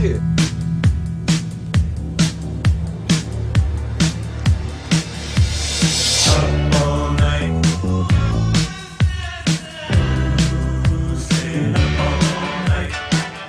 shit. Up all night. Staying up all night.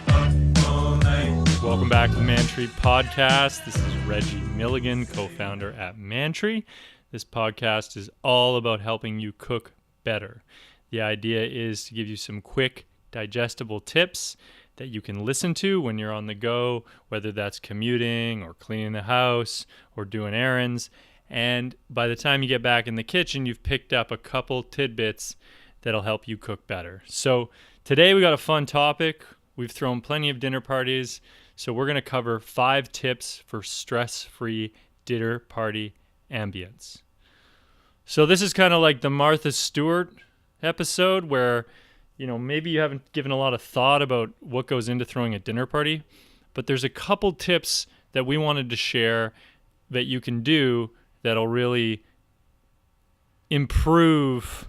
Up all night. Welcome back to the Mantry podcast. This is Reggie Milligan, co-founder at Mantry. This podcast is all about helping you cook better. The idea is to give you some quick, digestible tips that you can listen to when you're on the go, whether that's commuting or cleaning the house or doing errands. And by the time you get back in the kitchen, you've picked up a couple tidbits that'll help you cook better. So today we got a fun topic. We've thrown plenty of dinner parties, so we're going to cover 5 tips for stress-free dinner party ambience. So this is kind of like the Martha Stewart episode where, maybe you haven't given a lot of thought about what goes into throwing a dinner party, but there's a couple tips that we wanted to share that you can do that'll really improve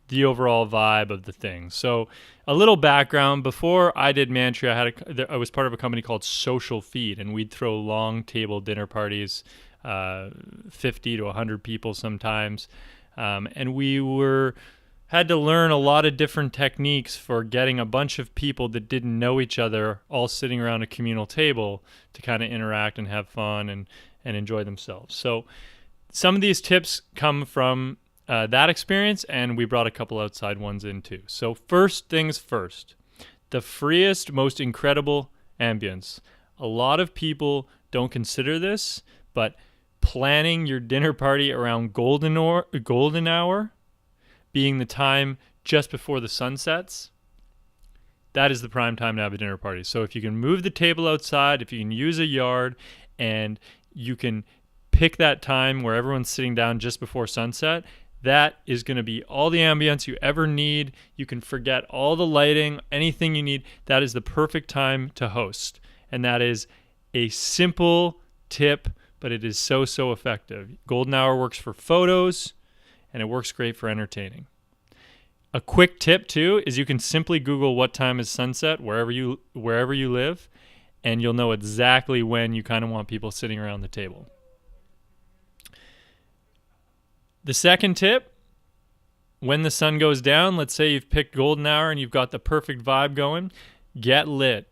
the overall vibe of the thing. So a little background: before I did Mantry, I was part of a company called Social Feed, and we'd throw long table dinner parties, 50 to 100 people sometimes, and we had to learn a lot of different techniques for getting a bunch of people that didn't know each other all sitting around a communal table to kind of interact and have fun and enjoy themselves. So some of these tips come from that experience, and we brought a couple outside ones in too. So first things first, the freest, most incredible ambience. A lot of people don't consider this, but planning your dinner party around golden hour being the time just before the sun sets, that is the prime time to have a dinner party. So if you can move the table outside, if you can use a yard, and you can pick that time where everyone's sitting down just before sunset, that is going to be all the ambience you ever need. You can forget all the lighting, anything you need. That is the perfect time to host. And that is a simple tip, but it is so effective. Golden hour works for photos, and it works great for entertaining. A quick tip too is you can simply Google what time is sunset wherever you live, and you'll know exactly when you kind of want people sitting around the table. The second tip, when the sun goes down, let's say you've picked golden hour and you've got the perfect vibe going, get lit.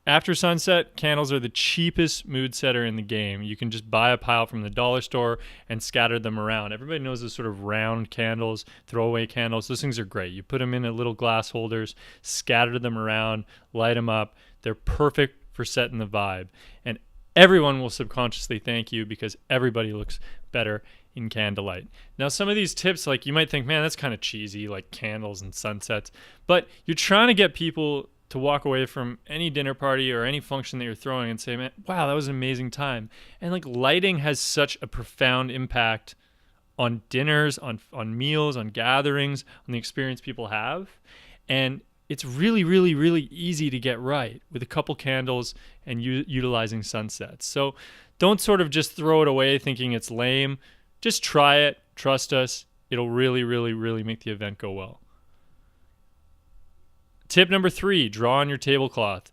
After sunset, candles are the cheapest mood setter in the game. You can just buy a pile from the dollar store and scatter them around. Everybody knows those sort of round candles, throwaway candles. Those things are great. You put them in little glass holders, scatter them around, light them up. They're perfect for setting the vibe. And everyone will subconsciously thank you because everybody looks better in candlelight. Now, some of these tips, like you might think, man, that's kind of cheesy, like candles and sunsets. But you're trying to get people to walk away from any dinner party or any function that you're throwing and say, man, wow, that was an amazing time. And like lighting has such a profound impact on dinners, on meals, on gatherings, on the experience people have. And it's really, really, really easy to get right with a couple candles and utilizing sunsets. So don't sort of just throw it away thinking it's lame. Just try it. Trust us. It'll really, really, really make the event go well. Tip number 3, draw on your tablecloth.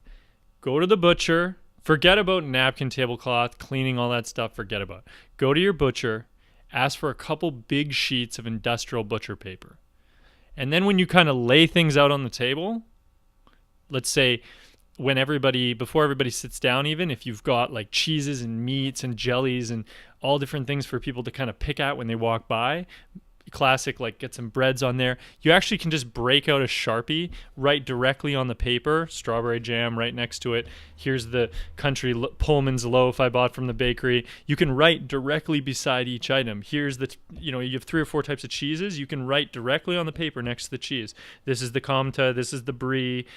Go to the butcher. Forget about napkin tablecloth, cleaning, all that stuff. Forget about it. Go to your butcher. Ask for a couple big sheets of industrial butcher paper. And then when you kind of lay things out on the table, let's say before everybody sits down, even if you've got like cheeses and meats and jellies and all different things for people to kind of pick at when they walk by, classic, like get some breads on there. You actually can just break out a Sharpie, write directly on the paper, strawberry jam right next to it. Here's the country Pullman's loaf I bought from the bakery. You can write directly beside each item. Here's you have 3 or 4 types of cheeses. You can write directly on the paper next to the cheese. This is the Comte, this is the Brie.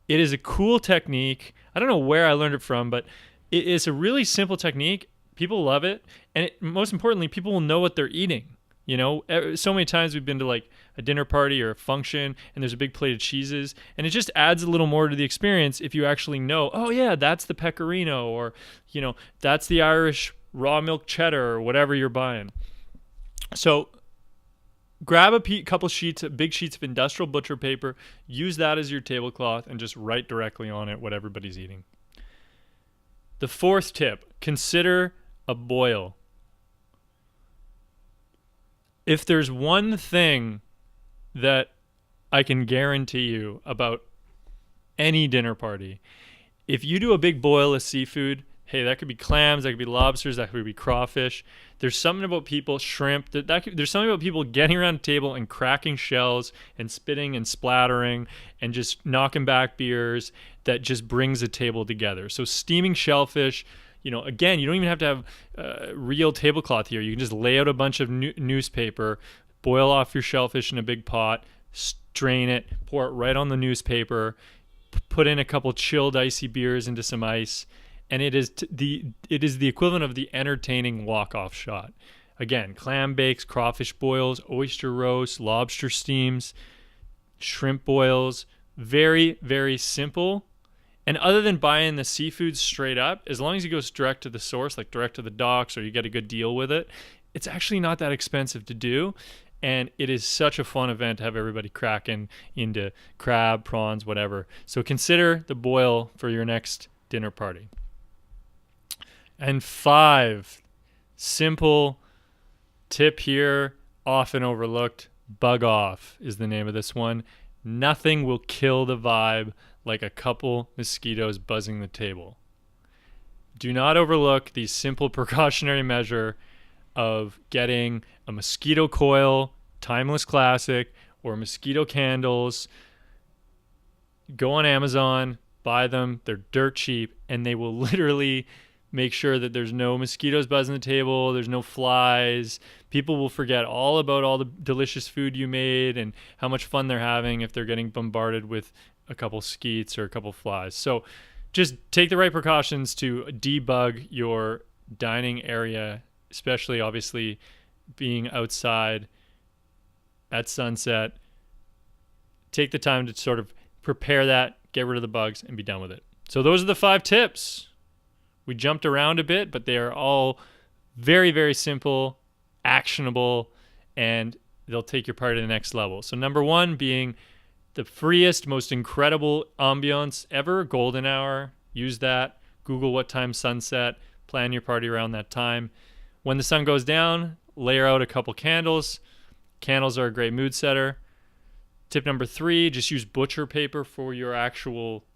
It is a cool technique. I don't know where I learned it from, but it is a really simple technique. People love it. And most importantly, people will know what they're eating. So many times we've been to like a dinner party or a function and there's a big plate of cheeses, and it just adds a little more to the experience if you actually know, oh yeah, that's the pecorino, or that's the Irish raw milk cheddar, or whatever you're buying. So grab a couple big sheets of industrial butcher paper, use that as your tablecloth, and just write directly on it what everybody's eating. The fourth tip, consider a boil. If there's one thing that I can guarantee you about any dinner party, if you do a big boil of seafood, hey, that could be clams, that could be lobsters, that could be crawfish. There's something about people, shrimp, there's something about people getting around a table and cracking shells and spitting and splattering and just knocking back beers that just brings a table together. So steaming shellfish, again, you don't even have to have real tablecloth here. You can just lay out a bunch of newspaper, boil off your shellfish in a big pot, strain it, pour it right on the newspaper, put in a couple chilled icy beers into some ice, and it is the equivalent of the entertaining walk-off shot. Again, clam bakes, crawfish boils, oyster roasts, lobster steams, shrimp boils. Very, very simple. And other than buying the seafood straight up, as long as it goes direct to the source, like direct to the docks, or you get a good deal with it, it's actually not that expensive to do. And it is such a fun event to have everybody cracking into crab, prawns, whatever. So consider the boil for your next dinner party. And 5, simple tip here, often overlooked, bug off is the name of this one. Nothing will kill the vibe like a couple mosquitoes buzzing the table. Do not overlook the simple precautionary measure of getting a mosquito coil, timeless classic, or mosquito candles. Go on Amazon, buy them. They're dirt cheap, and they will literally make sure that there's no mosquitoes buzzing the table, there's no flies. People will forget all about all the delicious food you made and how much fun they're having if they're getting bombarded with a couple skeets or a couple flies. So just take the right precautions to debug your dining area, especially obviously being outside at sunset. Take the time to sort of prepare that, get rid of the bugs, and be done with it. So those are the 5 tips. We jumped around a bit, but they are all very, very simple, actionable, and they'll take your party to the next level. So number 1 being the freest, most incredible ambiance ever, golden hour. Use that. Google what time sunset. Plan your party around that time. When the sun goes down, layer out a couple candles. Candles are a great mood setter. Tip number 3, just use butcher paper for your actual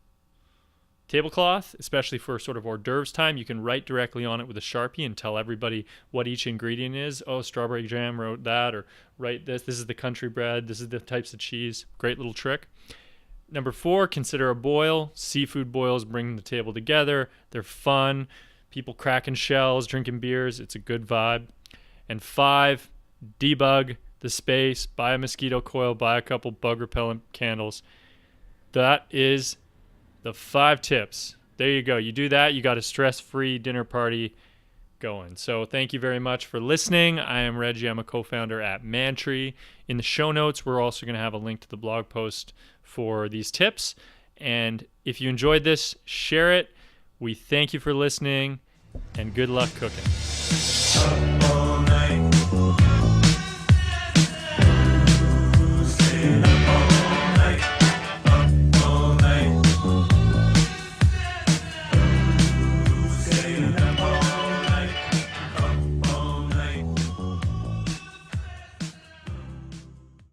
tablecloth, especially for sort of hors d'oeuvres time. You can write directly on it with a Sharpie and tell everybody what each ingredient is. Oh, strawberry jam, wrote that, or write this. This is the country bread. This is the types of cheese. Great little trick. Number 4, consider a boil. Seafood boils bring the table together. They're fun. People cracking shells, drinking beers. It's a good vibe. And 5, debug the space. Buy a mosquito coil. Buy a couple bug repellent candles. That is the 5 tips. There you go. You do that, you got a stress-free dinner party going. So thank you very much for listening. I am Reggie. I'm a co-founder at Mantry. In the show notes, we're also going to have a link to the blog post for these tips. And if you enjoyed this, share it. We thank you for listening, and good luck cooking.